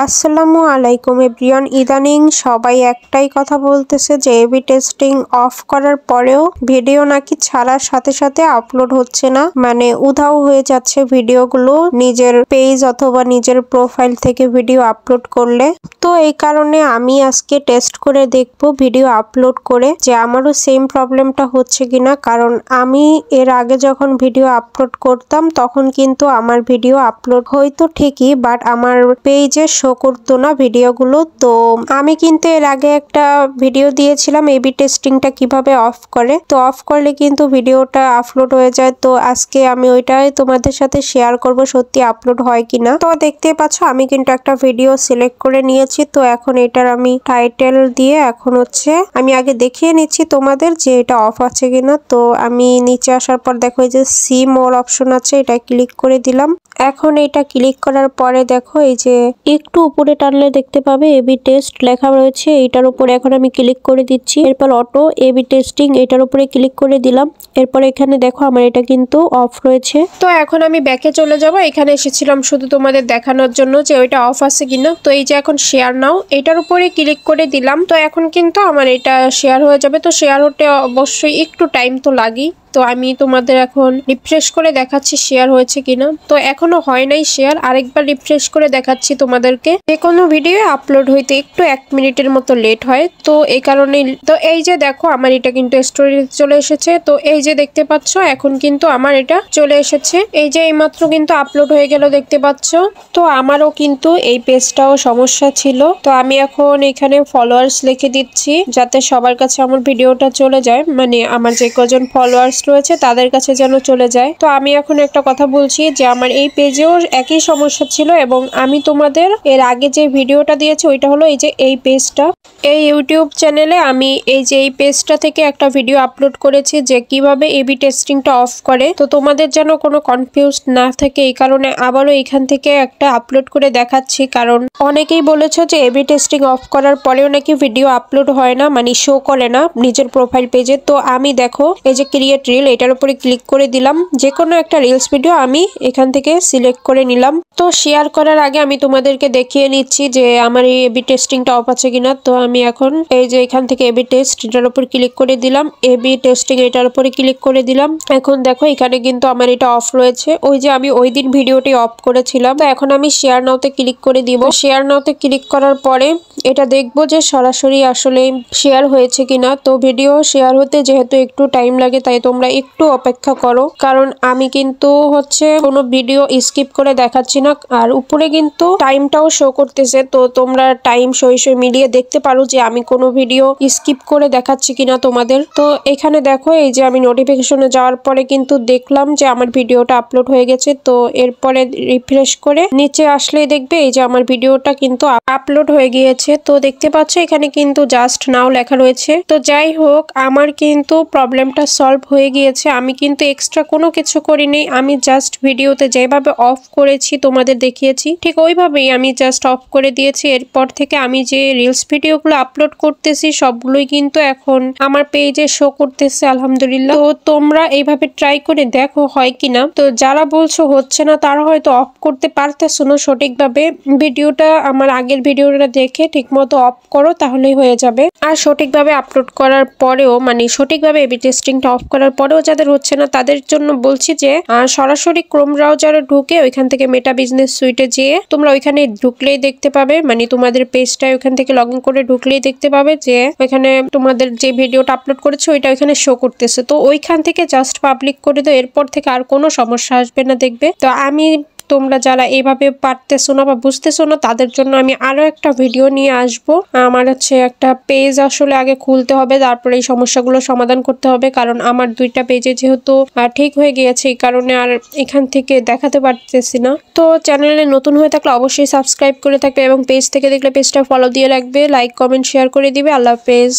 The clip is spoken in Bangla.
আসসালামু আলাইকুম এভরিওয়ান। ইদানিং সবাই একটাই কথা বলতেছে যে এবি টেস্টিং অফ করার পরেও ভিডিও নাকি ছাড়ার সাথে সাথে আপলোড হচ্ছে না, মানে উধাও হয়ে যাচ্ছে ভিডিওগুলো নিজের পেজ অথবা নিজের প্রোফাইল থেকে ভিডিও আপলোড করলে। তো এই কারণে আমি আজকে টেস্ট করে দেখব ভিডিও আপলোড করে যে আমারও সেম প্রবলেমটা হচ্ছে কিনা, কারণ আমি এর আগে যখন ভিডিও আপলোড করতাম তখন কিন্তু আমার ভিডিও আপলোড হয়তো ঠিকই, বাট আমার পেজে শো করতো না ভিডিওগুলো। তো আমি কিন্তু এর আগে একটা ভিডিও দিয়েছিলাম এবি টেস্টিংটা কিভাবে অফ করে, তো অফ করলে কিন্তু ভিডিওটা আপলোড হয়ে যায়। তো আজকে আমি ওইটাই তোমাদের সাথে শেয়ার করব সত্যি আপলোড হয় কিনা। তো দেখতে পাচ্ছ আমি কিন্তু একটা ভিডিও সিলেক্ট করে নিয়েছি। তো এখন এটার আমি টাইটেল দিয়ে এখন হচ্ছে আমি আগে দেখিয়ে নিচ্ছি তোমাদের যে এটা অফ আছে কিনা। তো আমি নিচে আসার পর দেখো এই যে সি মোর অপশন আছে, এটা ক্লিক করে দিলাম। এখন এটা ক্লিক করার পরে দেখো এই যে একটু উপরে টানলে দেখতে পাবে এবি টেস্ট লেখা রয়েছে, এইটার উপরে এখন আমি ক্লিক করে দিচ্ছি। এরপর অটো এবি টেস্টিং এটার উপরে ক্লিক করে দিলাম। এরপর এখানে দেখো আমার এটা কিন্তু অফ রয়েছে। তো এখন আমি ব্যাকে চলে যাব। এখানে এসেছিলাম শুধু তোমাদের দেখানোর জন্য যে ওইটা অফ আছে কিনা। তো এই যে এখন শেয়ার নাও এটার উপরে ক্লিক করে দিলাম। তো এখন কিন্তু আমার এটা শেয়ার হয়ে যাবে। তো শেয়ার হতে অবশ্যই একটু টাইম তো লাগেই। তো আমি তোমাদের এখন রিফ্রেশ করে দেখাচ্ছি শেয়ার হয়েছে কিনা। তো এখনো হয় নাই শেয়ার, আরেকবার রিফ্রেশ করে দেখাচ্ছি তোমাদেরকে। যে কোনো ভিডিও আপলোড হইতে একটু 1 মিনিটের মতো লেট হয়, তো এই কারণে। তো এই যে দেখো আমার এটা কিন্তু স্টোরিতে চলে এসেছে। তো এই যে দেখতে পাচ্ছ এখন কিন্তু আমার এটা চলে এসেছে। এই যে এইমাত্র কিন্তু আপলোড হয়ে গেল দেখতে পাচ্ছ। তো আমারও কিন্তু এই পেজটাও সমস্যা ছিল। তো আমি এখন এখানে ফলোয়ার্স লিখে দিচ্ছি যাতে সবার কাছে আমার ভিডিওটা চলে যায়, মানে আমার যে কজন ফলোয়ার্স রয়েছে তাদের কাছে যেন চলে যায়। তো আমি এখন একটা কথা বলছি যে আমার এই পেজেও একই সমস্যা ছিল, এবং আমি তোমাদের এর আগে যে ভিডিওটা দিয়েছি ওইটা হলো এই যে এই পেজটা। এই ইউটিউব চ্যানেলে আমি এই যে এই পেজটা থেকে একটা ভিডিও আপলোড করেছি যে কিভাবে এবি টেস্টিংটা অফ করে। তো তোমাদের যেন কোনো কনফিউজ না থাকে এই কারণে আবারও এখান থেকে একটা আপলোড করে দেখাচ্ছি, কারণ অনেকেই বলেছে যে এবি টেস্টিং অফ করার পরেও নাকি ভিডিও আপলোড হয় না, মানে শো করে না নিজের প্রোফাইল পেজে। তো আমি দেখো এই যে ক্রিয়েট রিল এটার উপরে ক্লিক করে দিলাম। যে কোনো একটা রিলস ভিডিও আমি এখান থেকে সিলেক্ট করে নিলাম। তো শেয়ার করার আগে আমি তোমাদেরকে দেখিয়ে নিচ্ছি যে আমার এই এবি টেস্টিংটা অফ আছে কিনা। তো আমি এখন এই যে এখান থেকে এবি টেস্ট এটার উপর ক্লিক করে দিলাম, এবি টেস্টিং এটার উপরে ক্লিক করে দিলাম। এখন দেখো এখানে কিন্তু আমার এটা অফ রয়েছে, ওই যে আমি ওই দিন ভিডিওটি অফ করেছিলাম। তো এখন আমি শেয়ার নাওতে ক্লিক করে দিব। শেয়ার নাওতে ক্লিক করার পরে এটা দেখবো যে সরাসরি আসলে শেয়ার হয়েছে কিনা। তো ভিডিও শেয়ার হতে যেহেতু একটু টাইম লাগে তাই তোমরা একটু অপেক্ষা করো, কারণ আমি কিন্তু হচ্ছে কোনো ভিডিও স্কিপ করে দেখাচ্ছি না। আর উপরে কিন্তু টাইমটাও শো করতেছে, তো তোমরা টাইম সই মিলিয়ে দেখতে পারো যে আমি কোনো ভিডিও স্কিপ করে দেখাচ্ছি কিনা তোমাদের। তো এখানে দেখো এই যে আমি নোটিফিকেশনে যাওয়ার পরে কিন্তু দেখলাম যে আমার ভিডিওটা আপলোড হয়ে গেছে। তো এরপরে রিফ্রেশ করে নিচে আসলেই দেখবে এই যে আমার ভিডিওটা কিন্তু আপলোড হয়ে গিয়েছে। তো দেখতে পাচ্ছ এখানে কিন্তু জাস্ট নাও লেখা রয়েছে। তো যাই হোক আমার কিন্তু প্রবলেমটা সলভ হয়ে গিয়েছে। আমি কিন্তু এক্সট্রা কোনো কিছু করিনি, আমি জাস্ট ভিডিওতে যেভাবে অফ করেছি তোমাদের দেখিয়েছি ঠিক ওইভাবেই আমি জাস্ট অফ করে দিয়েছি। এরপর থেকে আমি যে রিলস ভিডিওগুলো আপলোড করতেছি সবগুলোই কিন্তু এখন আমার পেজে শো করতেছে আলহামদুলিল্লাহ। তো তোমরা এইভাবে ট্রাই করে দেখো হয় কিনা। তো যারা বলছো হচ্ছে না তারা হয়তো অফ করতে পারতেছো না সঠিকভাবে, ভিডিওটা আমার আগের ভিডিওটা দেখে ঠিক মতো অফ করো তাহলেই হয়ে যাবে। আর সঠিকভাবে আপলোড করার পরেও, মানে সঠিকভাবে এবি টেস্টিংটা অফ করার পরেও যাদের হচ্ছে না তাদের জন্য বলছি যে সরাসরি ক্রোম ব্রাউজারে ঢুকে ওইখান থেকে মেটা বিজনেস সুইটে যেয়ে তোমরা ওইখানে ঢুকলেই দেখতে পাবে, মানে তোমাদের পেজটা ওইখান থেকে লগ ইন করে ঢুকলেই দেখতে পাবে যে ওইখানে তোমাদের যে ভিডিওটা আপলোড করেছে ওইটা ওইখানে শো করতেছে। তো ওইখান থেকে জাস্ট পাবলিক করে দাও, এরপর থেকে আর কোনো সমস্যা আসবে না দেখবে। তো আমি তোমরা যারা এইভাবে পারতেছো না বা বুঝতেছো না তাদের জন্য আমি আরো একটা ভিডিও নিয়ে আসবো। আমার হচ্ছে একটা পেজ আসলে আগে খুলতে হবে, তারপরে এই সমস্যাগুলো সমাধান করতে হবে, কারণ আমার দুইটা পেজে যেহেতু ঠিক হয়ে গিয়েছে এই কারণে আর এখান থেকে দেখাতে পারতেছি না। তো চ্যানেলে নতুন হয়ে থাকলে অবশ্যই সাবস্ক্রাইব করে থাকবে, এবং পেজ থেকে দেখলে পেজটা ফলো দিয়ে রাখবে, লাইক কমেন্ট শেয়ার করে দিবে। আল্লাহ হাফেজ।